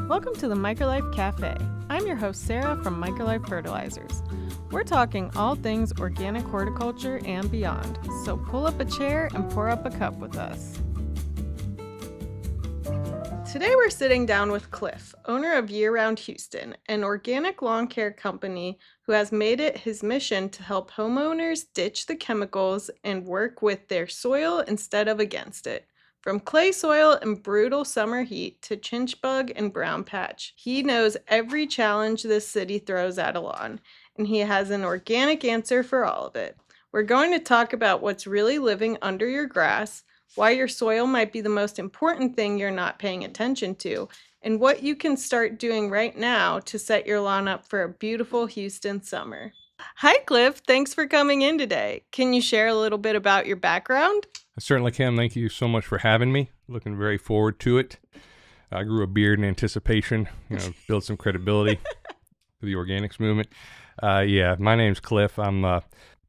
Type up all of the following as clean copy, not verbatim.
Welcome to the MicroLife Café. I'm your host, Sarah from MicroLife Fertilizers. We're talking all things organic horticulture and beyond, so pull up a chair and pour up a cup with us. Today we're sitting down with Cliff, owner of Year Round Houston, an organic lawn care company who has made it his mission to help homeowners ditch the chemicals and work with their soil instead of against it. From clay soil and brutal summer heat to chinch bug and brown patch, he knows every challenge this city throws at a lawn, and he has an organic answer for all of it. We're going to talk about what's really living under your grass, why your soil might be the most important thing you're not paying attention to, and what you can start doing right now to set your lawn up for a beautiful Houston summer. Hi, Cliff. Thanks for coming in today. Can you share a little bit about your background? I certainly can. Thank you so much for having me. Looking very forward to it. I grew a beard in anticipation, build some credibility for the organics movement. My name's Cliff. I'm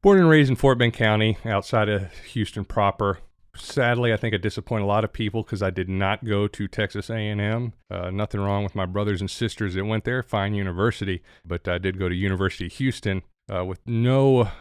born and raised in Fort Bend County, outside of Houston proper. Sadly, I think I disappoint a lot of people because I did not go to Texas A&M. Nothing wrong with my brothers and sisters that went there, fine university, but I did go to University of Houston with no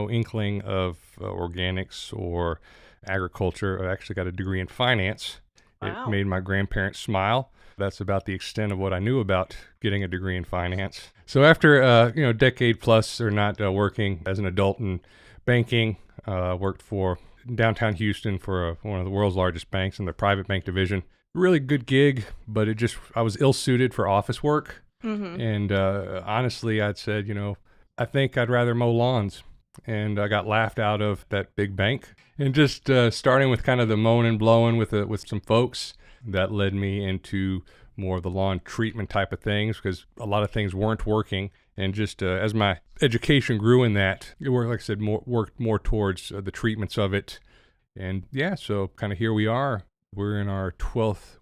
inkling of organics or agriculture. I actually got a degree in finance. Wow. It made my grandparents smile. That's about the extent of what I knew about getting a degree in finance. So after a decade plus or not working as an adult in banking, worked for downtown Houston for one of the world's largest banks in the private bank division. Really good gig, but I was ill-suited for office work. Mm-hmm. And honestly, I'd said, I think I'd rather mow lawns. And I got laughed out of that big bank. And just starting with kind of the mowing and blowing with some folks, that led me into more of the lawn treatment type of things because a lot of things weren't working. And just as my education grew in that, it worked, like I said, worked more towards the treatments of it. And so kind of here we are. We're in our 12th,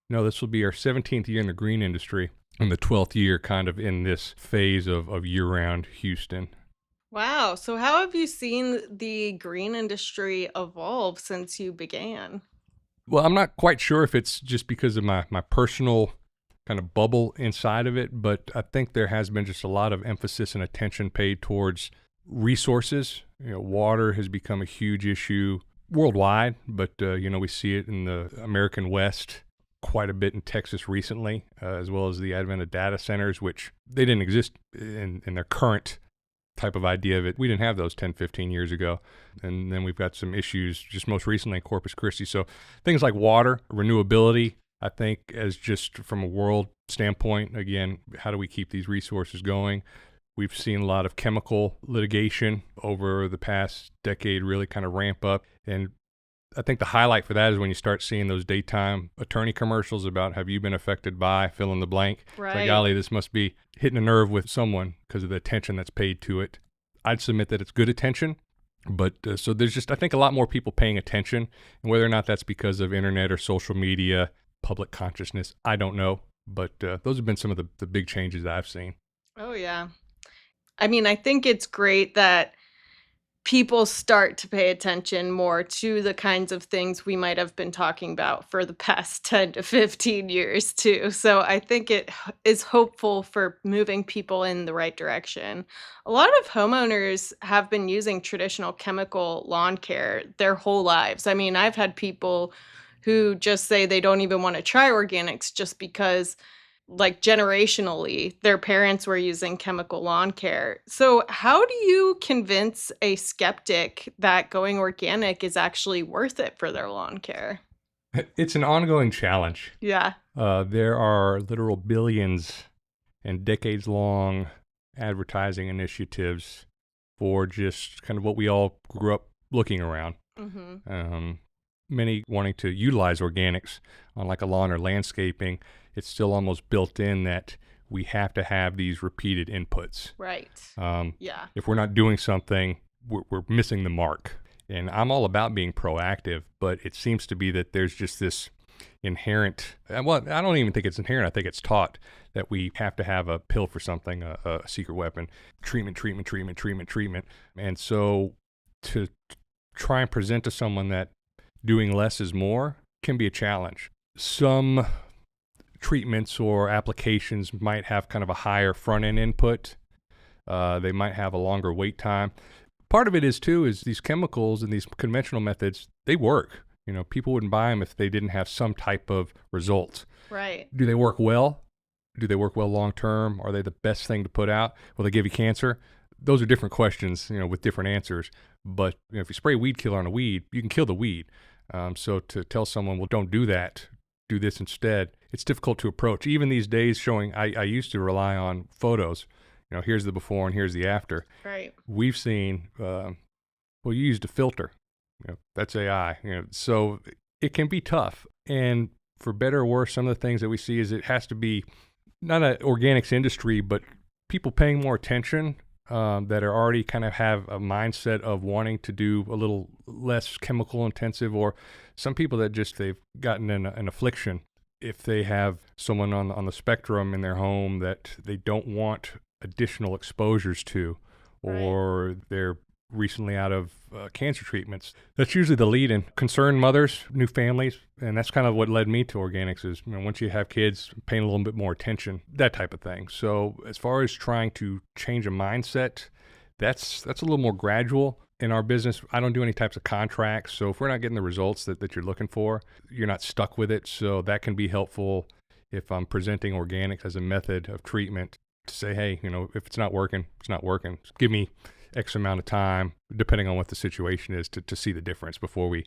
this will be our 17th year in the green industry and the 12th year kind of in this phase of year-round Houston. Wow. So how have you seen the green industry evolve since you began? Well, I'm not quite sure if it's just because of my personal kind of bubble inside of it, but I think there has been just a lot of emphasis and attention paid towards resources. Water has become a huge issue worldwide, but we see it in the American West, quite a bit in Texas recently, as well as the advent of data centers, which they didn't exist in their current type of idea of it. We didn't have those 10, 15 years ago. And then we've got some issues just most recently in Corpus Christi. So things like water, renewability, I think as just from a world standpoint, again, how do we keep these resources going? We've seen a lot of chemical litigation over the past decade really kind of ramp up. And I think the highlight for that is when you start seeing those daytime attorney commercials about have you been affected by fill in the blank. Right. It's like, golly, this must be hitting a nerve with someone because of the attention that's paid to it. I'd submit that it's good attention, but so there's just, I think, a lot more people paying attention, and whether or not that's because of internet or social media, public consciousness, I don't know, but those have been some of the big changes that I've seen. Oh, yeah. I mean, I think it's great that people start to pay attention more to the kinds of things we might have been talking about for the past 10 to 15 years too. So I think it is hopeful for moving people in the right direction. A lot of homeowners have been using traditional chemical lawn care their whole lives. I mean, I've had people who just say they don't even want to try organics just because generationally, their parents were using chemical lawn care. So how do you convince a skeptic that going organic is actually worth it for their lawn care? It's an ongoing challenge. Yeah. There are literal billions and decades-long advertising initiatives for just kind of what we all grew up looking around. Mm-hmm. Many wanting to utilize organics on like a lawn or landscaping. It's still almost built in that we have to have these repeated inputs. Right. If we're not doing something, we're missing the mark. And I'm all about being proactive, but it seems to be that there's just this inherent, well, I don't even think it's inherent. I think it's taught that we have to have a pill for something, a secret weapon, treatment. And so to try and present to someone that doing less is more can be a challenge. Some treatments or applications might have kind of a higher front end input. They might have a longer wait time. Part of it is these chemicals and these conventional methods, they work. People wouldn't buy them if they didn't have some type of results. Right. Do they work well? Do they work well long term? Are they the best thing to put out? Will they give you cancer? Those are different questions, with different answers. But if you spray weed killer on a weed, you can kill the weed. So to tell someone, well, don't do that, do this instead, it's difficult to approach. Even these days showing, I used to rely on photos. Here's the before and here's the after. Right. We've seen, you used a filter. That's AI. So it can be tough. And for better or worse, some of the things that we see is it has to be not an organics industry, but people paying more attention that are already kind of have a mindset of wanting to do a little less chemical intensive, or some people that they've gotten an affliction. If they have someone on the spectrum in their home that they don't want additional exposures to, or right. They're recently out of cancer treatments. That's usually the lead in. Concerned mothers, new families, and that's kind of what led me to organics is, once you have kids, paying a little bit more attention, that type of thing. So as far as trying to change a mindset, that's a little more gradual. In our business, I don't do any types of contracts, so if we're not getting the results that you're looking for, you're not stuck with it. So that can be helpful if I'm presenting organics as a method of treatment to say, hey, if it's not working, it's not working. Just give me X amount of time, depending on what the situation is, to see the difference before we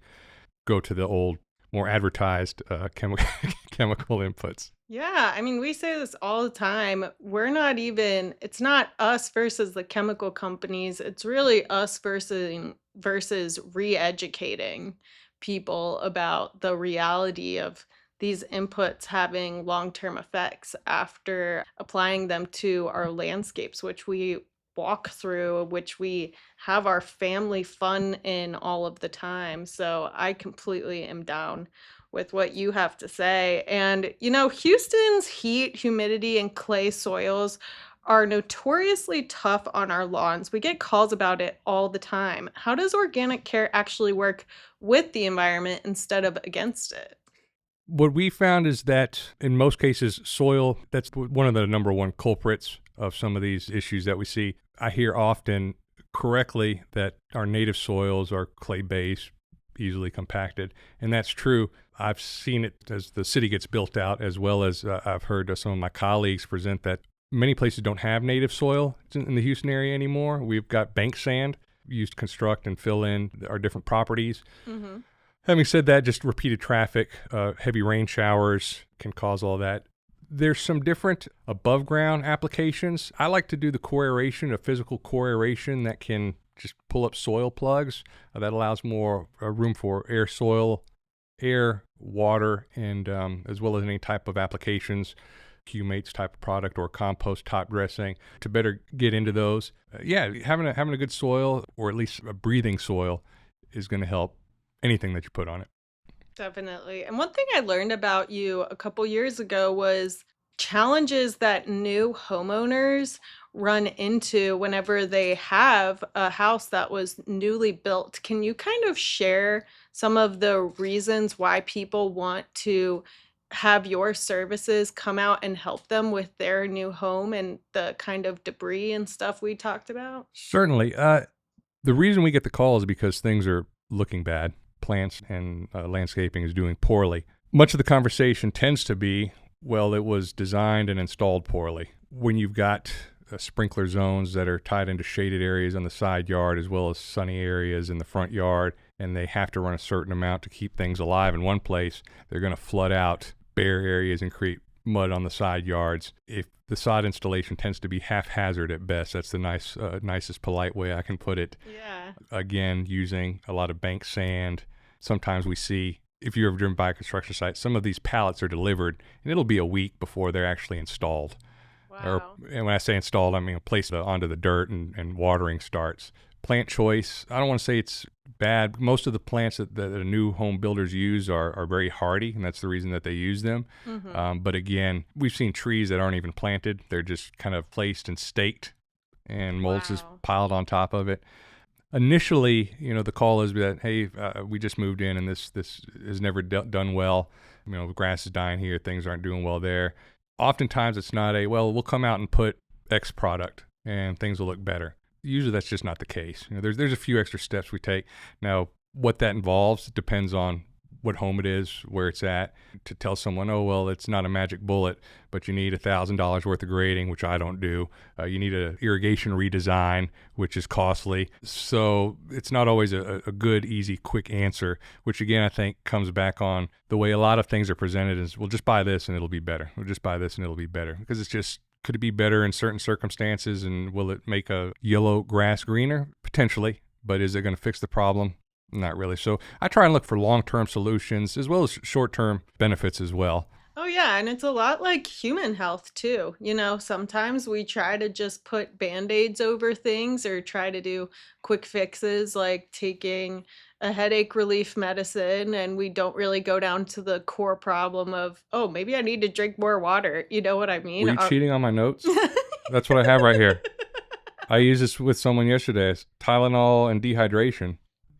go to the old, more advertised chemical inputs. Yeah, we say this all the time. It's not us versus the chemical companies. It's really us versus re-educating people about the reality of these inputs having long-term effects after applying them to our landscapes, which we walk through, which we have our family fun in all of the time. So I completely am down with what you have to say. And, Houston's heat, humidity, and clay soils are notoriously tough on our lawns. We get calls about it all the time. How does organic care actually work with the environment instead of against it? What we found is that in most cases, soil, that's one of the number one culprits of some of these issues that we see. I hear often correctly that our native soils are clay-based, easily compacted, and that's true. I've seen it as the city gets built out, as well as I've heard some of my colleagues present that many places don't have native soil in the Houston area anymore. We've got bank sand used to construct and fill in our different properties. Mm-hmm. Having said that, just repeated traffic, heavy rain showers can cause all that. There's some different above ground applications. I like to do the core aeration, a physical core aeration that can just pull up soil plugs. That allows more room for air, water, and as well as any type of applications, humates type of product or compost top dressing to better get into those. Having a good soil, or at least a breathing soil, is going to help anything that you put on it. Definitely. And one thing I learned about you a couple years ago was challenges that new homeowners run into whenever they have a house that was newly built. Can you kind of share some of the reasons why people want to have your services come out and help them with their new home and the kind of debris and stuff we talked about? Certainly. The reason we get the call is because things are looking bad. Plants and landscaping is doing poorly. Much of the conversation tends to be, well, it was designed and installed poorly. When you've got sprinkler zones that are tied into shaded areas on the side yard as well as sunny areas in the front yard, and they have to run a certain amount to keep things alive in one place, they're going to flood out bare areas and create mud on the side yards. If the sod installation tends to be haphazard at best, that's the nicest polite way I can put it. Yeah. Again, using a lot of bank sand. Sometimes we see, if you've ever driven by a construction site, some of these pallets are delivered, and it'll be a week before they're actually installed. Wow. And when I say installed, I mean placed onto the dirt and watering starts. Plant choice, I don't want to say it's bad. Most of the plants that the new home builders use are very hardy, and that's the reason that they use them. Mm-hmm. But again, we've seen trees that aren't even planted. They're just kind of placed and staked, and mulch is piled on top of it. Initially, the call is that, hey, we just moved in and this is never done well. The grass is dying here, things aren't doing well there. Oftentimes it's not we'll come out and put X product and things will look better. Usually that's just not the case. There's a few extra steps we take. Now, what that involves depends on what home it is, where it's at. To tell someone, oh, well, it's not a magic bullet, but you need $1,000 worth of grading, which I don't do. You need an irrigation redesign, which is costly. So it's not always a good, easy, quick answer, which again, I think comes back on the way a lot of things are presented is, well, just buy this and it'll be better. We'll just buy this and it'll be better. Because it's just, could it be better in certain circumstances, and will it make a yellow grass greener? Potentially. But is it going to fix the problem? Not really. So I try and look for long-term solutions as well as short-term benefits as well. Oh, yeah. And it's a lot like human health, too. Sometimes we try to just put Band-Aids over things or try to do quick fixes like taking a headache relief medicine, and we don't really go down to the core problem of, oh, maybe I need to drink more water. You know what I mean? Were you cheating on my notes? That's what I have right here. I used this with someone yesterday. It's Tylenol and dehydration.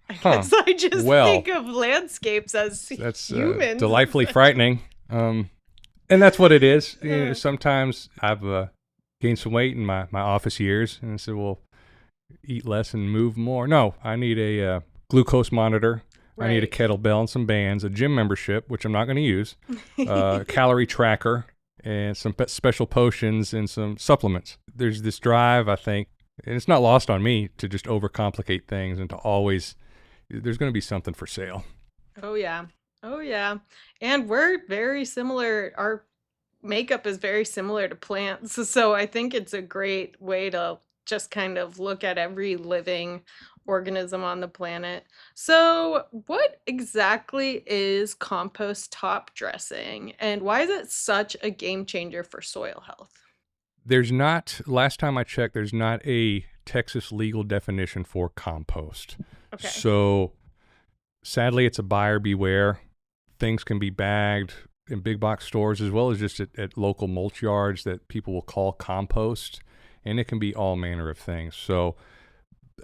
I guess I just think of landscapes as humans. Delightfully frightening. And that's what it is. Sometimes I've gained some weight in my office years, and I said, well, eat less and move more. No, I need a glucose monitor. Right. I need a kettlebell and some bands, a gym membership, which I'm not going to use, a calorie tracker, and some special potions and some supplements. There's this drive, I think, and it's not lost on me, to just overcomplicate things and to always... There's going to be something for sale. Oh, yeah. Oh, yeah. And we're very similar. Our makeup is very similar to plants. So I think it's a great way to just kind of look at every living organism on the planet. So what exactly is compost top dressing, and why is it such a game changer for soil health? Last time I checked, there's not a Texas legal definition for compost. Okay. So sadly, it's a buyer beware. Things can be bagged in big box stores as well as just at local mulch yards that people will call compost, and it can be all manner of things. So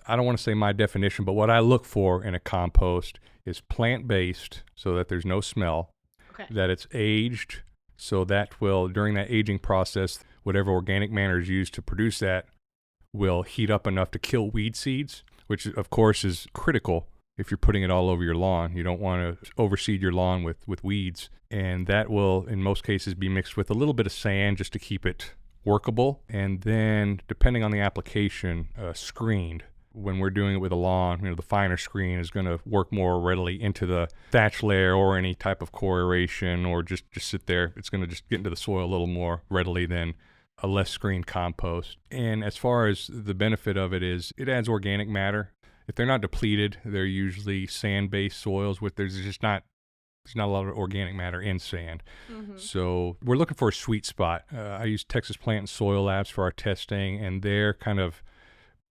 I don't want to say my definition, but what I look for in a compost is plant-based, so that there's no smell, that it's aged, so that will, during that aging process, whatever organic matter is used to produce that will heat up enough to kill weed seeds, which of course is critical if you're putting it all over your lawn. You don't want to overseed your lawn with weeds. And that will, in most cases, be mixed with a little bit of sand just to keep it workable. And then, depending on the application, screened. When we're doing it with a lawn, the finer screen is going to work more readily into the thatch layer or any type of core aeration, or just sit there. It's going to just get into the soil a little more readily than a less screened compost. And as far as the benefit of it is, it adds organic matter. If they're not depleted, they're usually sand-based soils with there's not a lot of organic matter in sand. Mm-hmm. So we're looking for a sweet spot. I use Texas Plant and Soil Labs for our testing, and their kind of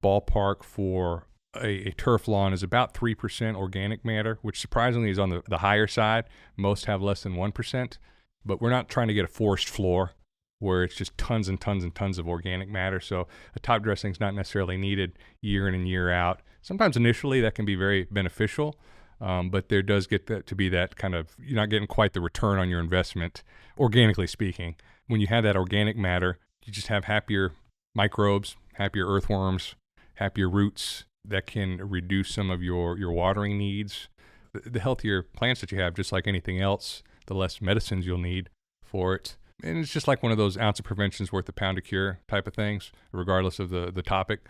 ballpark for a turf lawn is about 3% organic matter, which surprisingly is on the higher side. Most have less than 1%, but we're not trying to get a forest floor where it's just tons and tons and tons of organic matter. So a top dressing is not necessarily needed year in and year out. Sometimes initially that can be very beneficial, but there does get to be that kind of, you're not getting quite the return on your investment, organically speaking. When you have that organic matter, you just have happier microbes, happier earthworms, happier roots that can reduce some of your watering needs. The healthier plants that you have, just like anything else, the less medicines you'll need for it. And it's just like one of those ounce of prevention is worth a pound of cure type of things, regardless of the topic.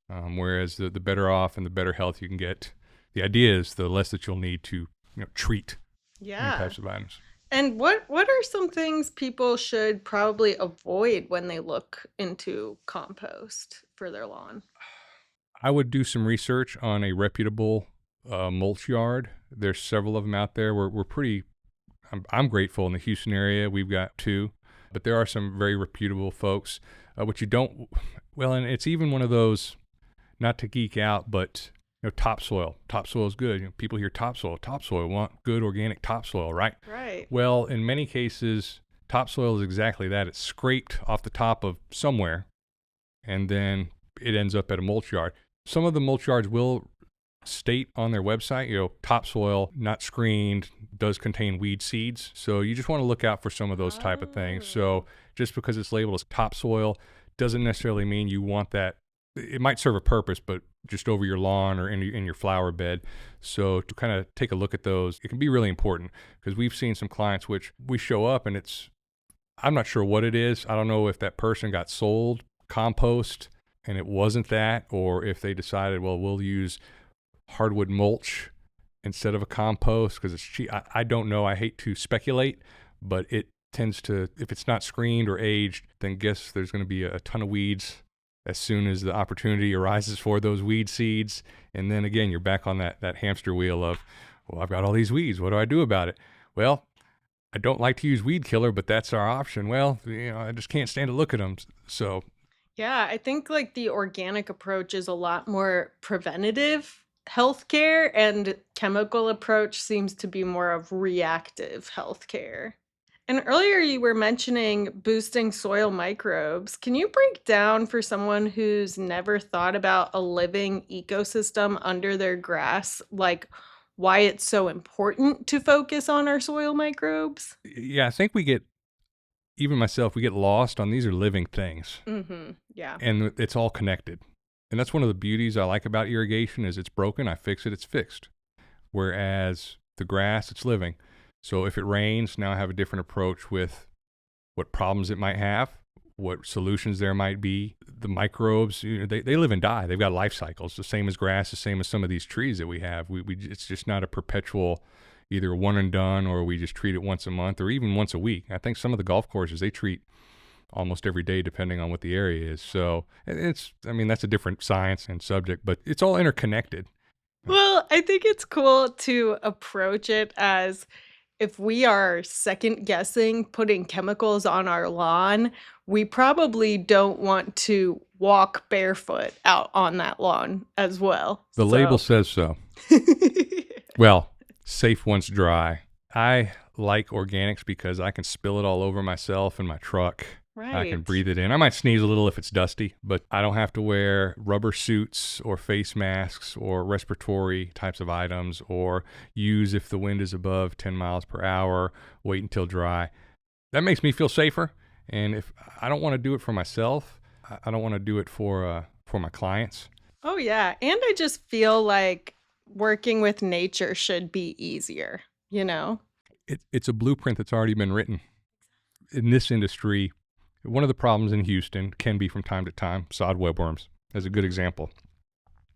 Whereas the better off and the better health you can get, the idea is the less that you'll need to treat any types of items. And what are some things people should probably avoid when they look into compost for their lawn? I would do some research on a reputable mulch yard. There's several of them out there. We're pretty. I'm grateful in the Houston area. We've got 2, but there are some very reputable folks. What you don't, well, and it's even one of those, not to geek out, but topsoil. Topsoil is good. People hear topsoil. Topsoil want good organic topsoil, right? Right. Well, in many cases, topsoil is exactly that. It's scraped off the top of somewhere, and then it ends up at a mulch yard. Some of the mulch yards will state on their website, topsoil, not screened, does contain weed seeds. So you just want to look out for some of those type of things. So just because it's labeled as topsoil doesn't necessarily mean you want that. It might serve a purpose, but just over your lawn or in your flower bed. So to kind of take a look at those, it can be really important, because we've seen some clients which we show up and I'm not sure what it is. I don't know if that person got sold compost and it wasn't that, or if they decided, well, we'll use hardwood mulch instead of a compost because it's cheap. I don't know. I hate to speculate, but it tends to, if it's not screened or aged, then guess there's going to be a ton of weeds as soon as the opportunity arises for those weed seeds. And then again, you're back on that hamster wheel of, well, I've got all these weeds. What do I do about it? Well, I don't like to use weed killer, but that's our option. Well, I just can't stand to look at them. So Yeah, I think like the organic approach is a lot more preventative healthcare, and chemical approach seems to be more of reactive healthcare. And earlier you were mentioning boosting soil microbes. Can you break down for someone who's never thought about a living ecosystem under their grass, like why it's so important to focus on our soil microbes? yeah, I think even myself, we get lost on these are living things. Yeah. And it's all connected. And that's one of the beauties I like about irrigation is it's broken, I fix it, it's fixed. Whereas the grass, it's living. So if it rains, now I have a different approach with what problems it might have, what solutions there might be. The microbes, they live and die. They've got life cycles, the same as grass, the same as some of these trees that we have. It's just not a perpetual either one and done, or we just treat it once a month or even once a week. I think some of the golf courses, they treat almost every day depending on what the area is. So that's a different science and subject, but it's all interconnected. Well, I think it's cool to approach it as if we are second guessing putting chemicals on our lawn, we probably don't want to walk barefoot out on that lawn as well. The label says so. Well, safe once dry. I like organics because I can spill it all over myself in my truck. Right. I can breathe it in. I might sneeze a little if it's dusty, but I don't have to wear rubber suits or face masks or respiratory types of items, or use if the wind is above 10 miles per hour, wait until dry. That makes me feel safer. And if I don't want to do it for myself, I don't want to do it for my clients. Oh, yeah. And I just feel like working with nature should be easier, It's a blueprint that's already been written. In this industry, one of the problems in Houston can be from time to time sod webworms, as a good example.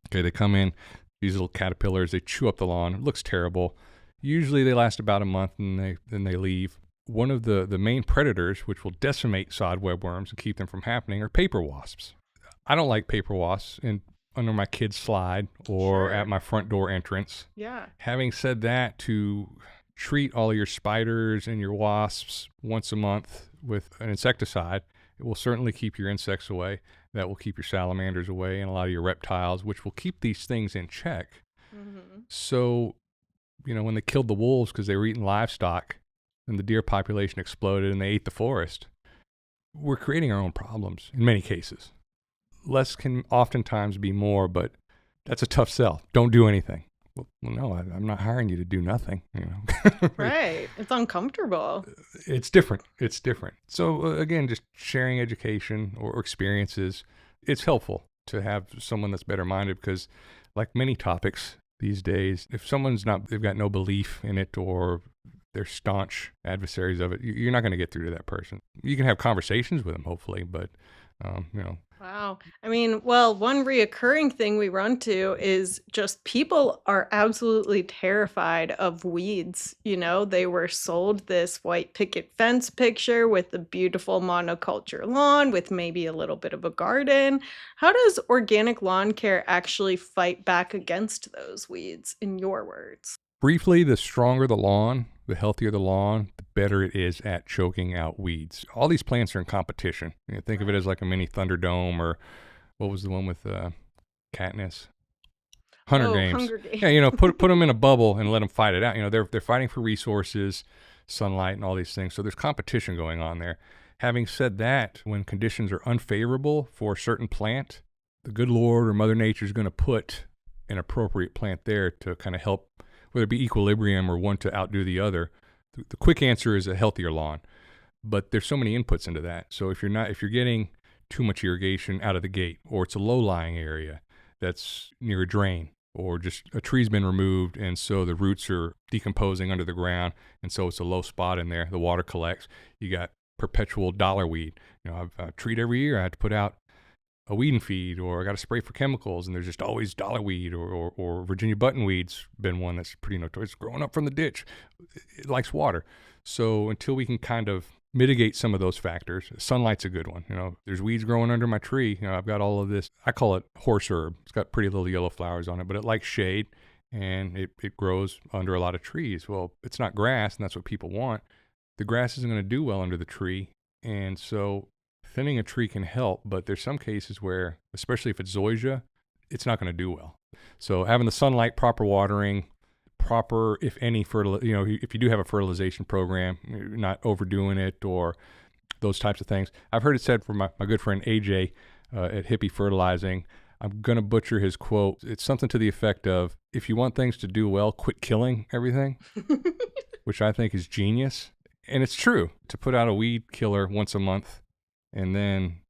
Okay, they come in, these little caterpillars, they chew up the lawn. It looks terrible. Usually they last about a month and then they leave. One of the main predators, which will decimate sod webworms and keep them from happening, are paper wasps. I don't like paper wasps under my kid's slide or Sure. at my front door entrance. Yeah. Having said that, to treat all your spiders and your wasps once a month with an insecticide, it will certainly keep your insects away. That will keep your salamanders away and a lot of your reptiles, which will keep these things in check. Mm-hmm. So, when they killed the wolves because they were eating livestock and the deer population exploded and they ate the forest, we're creating our own problems in many cases. Less can oftentimes be more, but that's a tough sell. Don't do anything. Well, no, I'm not hiring you to do nothing. Right. It's uncomfortable. It's different. So again, just sharing education or experiences, it's helpful to have someone that's better minded, because like many topics these days, if they've got no belief in it or they're staunch adversaries of it, you're not going to get through to that person. You can have conversations with them, hopefully, but Wow. One reoccurring thing we run to is just people are absolutely terrified of weeds. They were sold this white picket fence picture with a beautiful monoculture lawn with maybe a little bit of a garden. How does organic lawn care actually fight back against those weeds, in your words? briefly, the stronger the lawn, the healthier the lawn, the better it is at choking out weeds. All these plants are in competition. Think of it as like a mini Thunderdome, or what was the one with Katniss? Hunger Games. Hunger Games. Yeah, put them in a bubble and let them fight it out. They're fighting for resources, sunlight, and all these things. So there's competition going on there. Having said that, when conditions are unfavorable for a certain plant, the good Lord or Mother Nature is going to put an appropriate plant there to kind of help, whether it be equilibrium or one to outdo the other. The quick answer is a healthier lawn, but there's so many inputs into that. So if you're getting too much irrigation out of the gate, or it's a low-lying area that's near a drain, or just a tree's been removed and so the roots are decomposing under the ground, and so it's a low spot in there, the water collects, you got perpetual dollar weed. I've treat every year, I had to put out a weed and feed, or I got to spray for chemicals, and there's just always dollar weed, or Virginia buttonweed's been one that's pretty notorious, growing up from the ditch. It likes water. So until we can kind of mitigate some of those factors, sunlight's a good one. There's weeds growing under my tree. I've got all of this, I call it horse herb. It's got pretty little yellow flowers on it, but it likes shade, and it grows under a lot of trees. Well, it's not grass, and that's what people want. The grass isn't going to do well under the tree, and so thinning a tree can help, but there's some cases where, especially if it's zoysia, it's not going to do well. So having the sunlight, proper watering, proper, if any, if you do have a fertilization program, you're not overdoing it or those types of things. I've heard it said from my good friend AJ at Hippie Fertilizing. I'm going to butcher his quote. It's something to the effect of, if you want things to do well, quit killing everything, which I think is genius. And it's true. To put out a weed killer once a month and then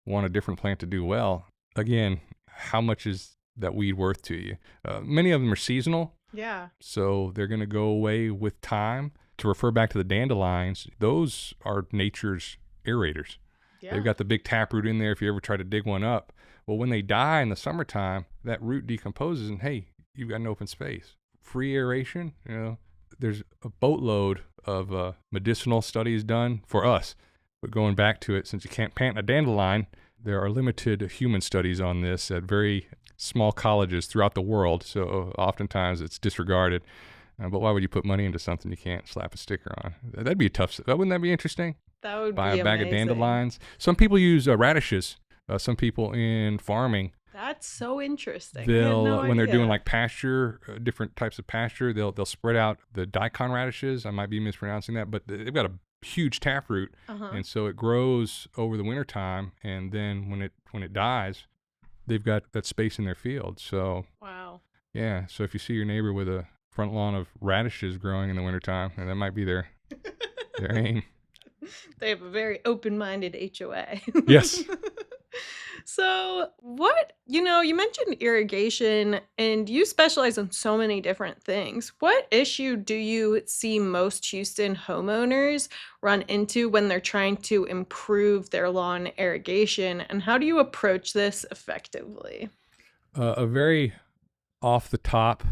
want a different plant to do well, again, how much is that weed worth to you? Many of them are seasonal. Yeah. So they're going to go away with time. To refer back to the dandelions, those are nature's aerators. Yeah. They've got the big taproot in there if you ever try to dig one up. Well, when they die in the summertime, that root decomposes, and hey, you've got an open space. Free aeration, there's a boatload of medicinal studies done for us. But going back to it, since you can't plant a dandelion, there are limited human studies on this at very small colleges throughout the world. So oftentimes it's disregarded. But why would you put money into something you can't slap a sticker on? That'd be a tough. Wouldn't that be interesting? That would Buy be a bag amazing. of dandelions. Some people use radishes. Some people in farming. That's so interesting. When they're doing like pasture, different types of pasture, they'll spread out the daikon radishes. I might be mispronouncing that, but they've got a huge taproot, and so it grows over the wintertime, and then when it dies, they've got that space in their field. So wow. Yeah, so if you see your neighbor with a front lawn of radishes growing in the wintertime, and that might be their aim. They have a very open-minded HOA. Yes. So you mentioned irrigation, and you specialize in so many different things. What issue do you see most Houston homeowners run into when they're trying to improve their lawn irrigation, and how do you approach this effectively? A very off-the-top,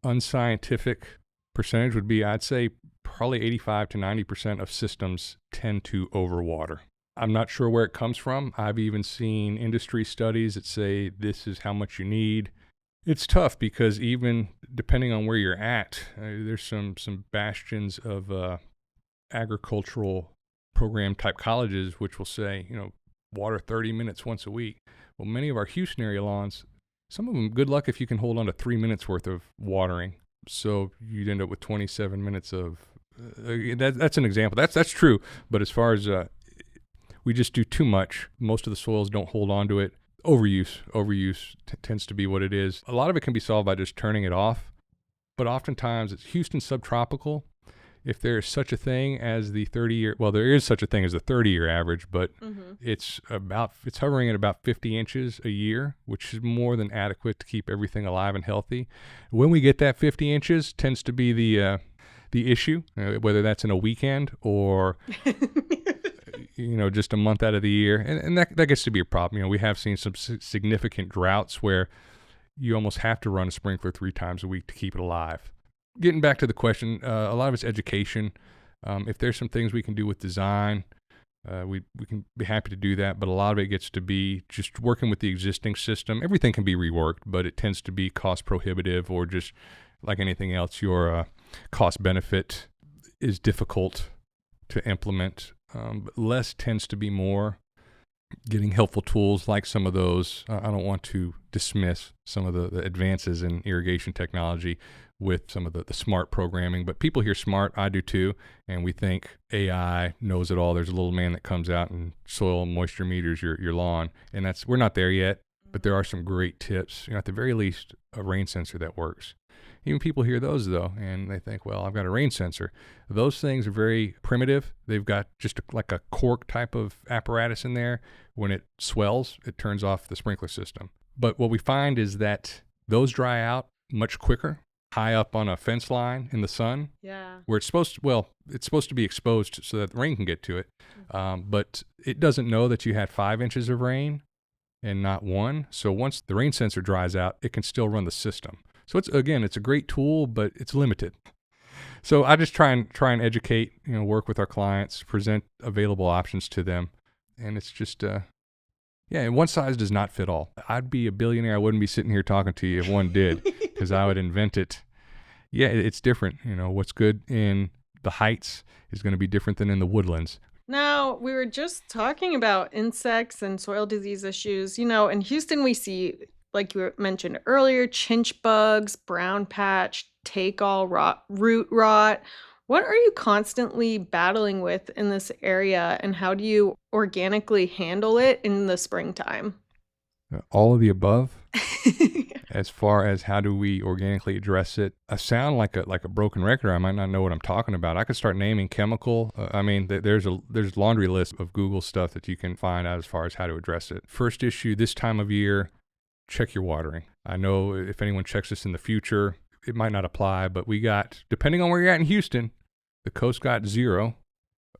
unscientific percentage would be, I'd say, probably 85 to 90% of systems tend to overwater. I'm not sure where it comes from. I've even seen industry studies that say this is how much you need. It's tough because even depending on where you're at, there's some bastions of agricultural program type colleges which will say, water 30 minutes once a week. Well, many of our Houston area lawns, some of them, good luck if you can hold on to 3 minutes worth of watering. So you'd end up with 27 minutes of, that's an example. That's true. But as far as we just do too much. Most of the soils don't hold on to it. Overuse tends to be what it is. A lot of it can be solved by just turning it off. But oftentimes it's Houston subtropical. If there is such a thing as the 30-year, well, there is such a thing as the 30-year average, but it's hovering at about 50 inches a year, which is more than adequate to keep everything alive and healthy. When we get that 50 inches, tends to be the issue, whether that's in a weekend or just a month out of the year, and that gets to be a problem. We have seen some significant droughts where you almost have to run a sprinkler 3 times a week to keep it alive. Getting back to the question, a lot of it's education. If there's some things we can do with design, we can be happy to do that, but a lot of it gets to be just working with the existing system. Everything can be reworked, but it tends to be cost prohibitive, or just like anything else, your cost benefit is difficult to implement. But less tends to be more. Getting helpful tools like some of those. I don't want to dismiss some of the advances in irrigation technology with some of the smart programming, but people hear smart, I do too, and we think AI knows it all. There's a little man that comes out and soil and moisture meters your lawn, and we're not there yet. But there are some great tips. At the very least, a rain sensor that works. Even people hear those though, and they think, well, I've got a rain sensor. Those things are very primitive. They've got just like a cork type of apparatus in there. When it swells, it turns off the sprinkler system. But what we find is that those dry out much quicker, high up on a fence line in the sun. Yeah. Where it's supposed to be exposed so that the rain can get to it. But it doesn't know that you had 5 inches of rain and not 1. So once the rain sensor dries out, it can still run the system. So it's a great tool, but it's limited. So I just try and educate, work with our clients, present available options to them. And it's just, and one size does not fit all. I'd be a billionaire. I wouldn't be sitting here talking to you if one did, because I would invent it. Yeah, it's different. What's good in the heights is going to be different than in the woodlands. Now, we were just talking about insects and soil disease issues. In Houston, we see, like you mentioned earlier, chinch bugs, brown patch, take-all rot, root rot. What are you constantly battling with in this area, and how do you organically handle it in the springtime? All of the above. As far as how do we organically address it, I sound like a broken record. I might not know what I'm talking about. I could start naming chemical. There's a laundry list of Google stuff that you can find out as far as how to address it. First issue this time of year, check your watering. I know if anyone checks this in the future, it might not apply, but we got, depending on where you're at in Houston, the coast got 0.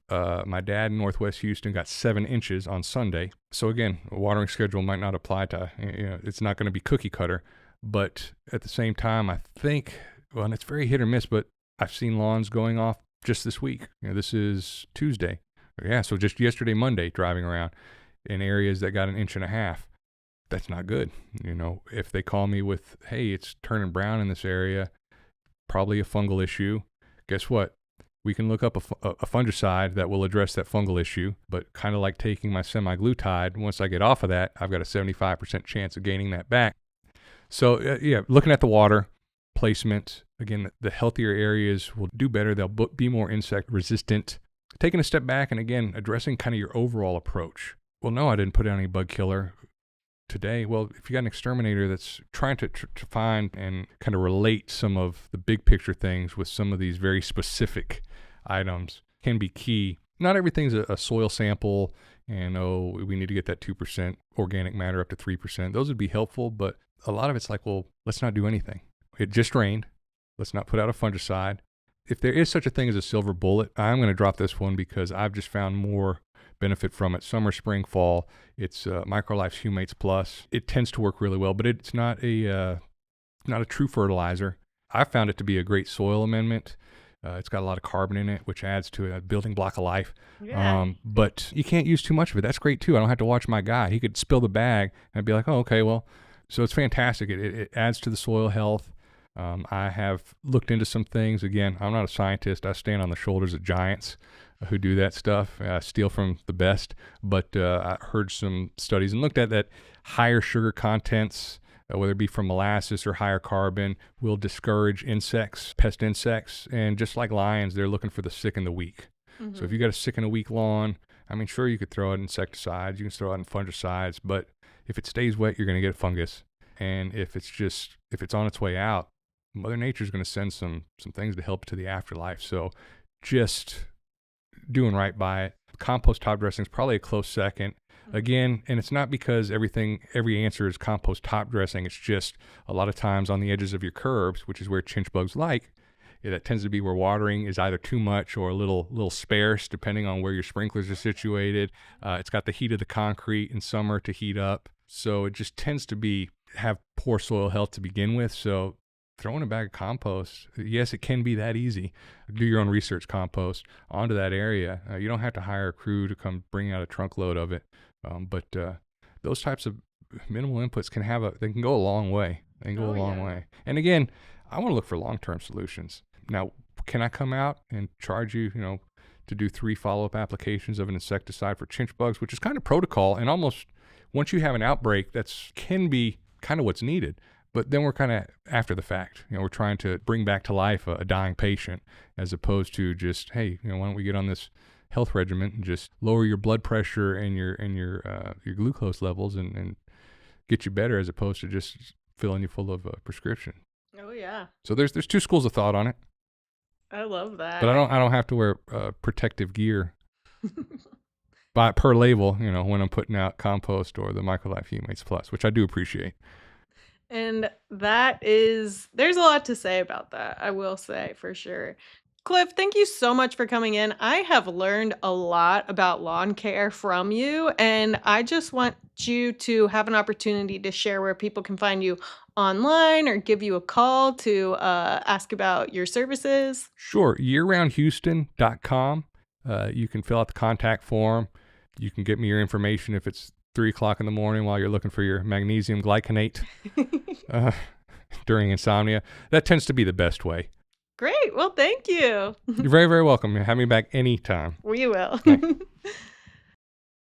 My dad in Northwest Houston got 7 inches on Sunday. So again, a watering schedule might not apply to, it's not going to be cookie cutter. But at the same time, I think, and it's very hit or miss, but I've seen lawns going off just this week. This is Tuesday. Yeah, so just yesterday, Monday, driving around in areas that got 1.5 inches. That's not good. If they call me with, hey, it's turning brown in this area, probably a fungal issue. Guess what? We can look up a fungicide that will address that fungal issue, but kind of like taking my semi-glutide, once I get off of that, I've got a 75% chance of gaining that back. So, looking at the water placement, again, the healthier areas will do better. They'll be more insect resistant. Taking a step back and, again, addressing kind of your overall approach. Well, no, I didn't put out any bug killer today. Well, if you got an exterminator that's trying to find and kind of relate some of the big picture things with some of these very specific items can be key. Not everything's a soil sample and, we need to get that 2% organic matter up to 3%. Those would be helpful, but a lot of it's like, well, let's not do anything. It just rained. Let's not put out a fungicide. If there is such a thing as a silver bullet, I'm going to drop this one because I've just found more benefit from it. Summer, spring, fall. It's MicroLife's Humates Plus. It tends to work really well, but it's not a true fertilizer. I found it to be a great soil amendment. It's got a lot of carbon in it, which adds to a building block of life. Yeah. But you can't use too much of it. That's great too. I don't have to watch my guy. He could spill the bag and I'd be like, oh, okay, well. So it's fantastic. It adds to the soil health. I have looked into some things. Again, I'm not a scientist. I stand on the shoulders of giants who do that stuff, steal from the best. But I heard some studies and looked at that higher sugar contents, whether it be from molasses or higher carbon, will discourage insects, pest insects. And just like lions, they're looking for the sick and the weak. Mm-hmm. So if you got a sick and a weak lawn, sure, you could throw out insecticides, you can throw out in fungicides, but if it stays wet, you're going to get fungus. And if it's on its way out, Mother Nature's going to send some things to help to the afterlife. So just doing right by it. Compost top dressing is probably a close second. Again, and it's not because every answer is compost top dressing. It's just a lot of times on the edges of your curbs, which is where chinch bugs like, that tends to be where watering is either too much or a little sparse, depending on where your sprinklers are situated. It's got the heat of the concrete in summer to heat up. So it just tends to have poor soil health to begin with. So throwing a bag of compost, yes, it can be that easy. Do your own research compost onto that area. You don't have to hire a crew to come bring out a trunk load of it. But those types of minimal inputs they can go a long way. They can go a long way. And again, I want to look for long-term solutions. Now, can I come out and charge you, to do 3 follow-up applications of an insecticide for chinch bugs, which is kind of protocol, and almost once you have an outbreak, can be kind of what's needed. But then we're kind of after the fact. We're trying to bring back to life a dying patient, as opposed to just, hey, why don't we get on this health regimen and just lower your blood pressure and your glucose levels and get you better as opposed to just filling you full of prescription. Oh yeah. So there's two schools of thought on it. I love that. But I don't have to wear protective gear per label, when I'm putting out compost or the MicroLife Humates Plus, which I do appreciate. And there's a lot to say about that, I will say for sure. Cliff, thank you so much for coming in. I have learned a lot about lawn care from you, and I just want you to have an opportunity to share where people can find you online or give you a call to ask about your services. Sure. yearroundhouston.com. You can fill out the contact form. You can get me your information if it's 3 o'clock in the morning while you're looking for your magnesium glycinate during insomnia. That tends to be the best way. Great. Well, thank you. You're very, very welcome. Have me back anytime. We will.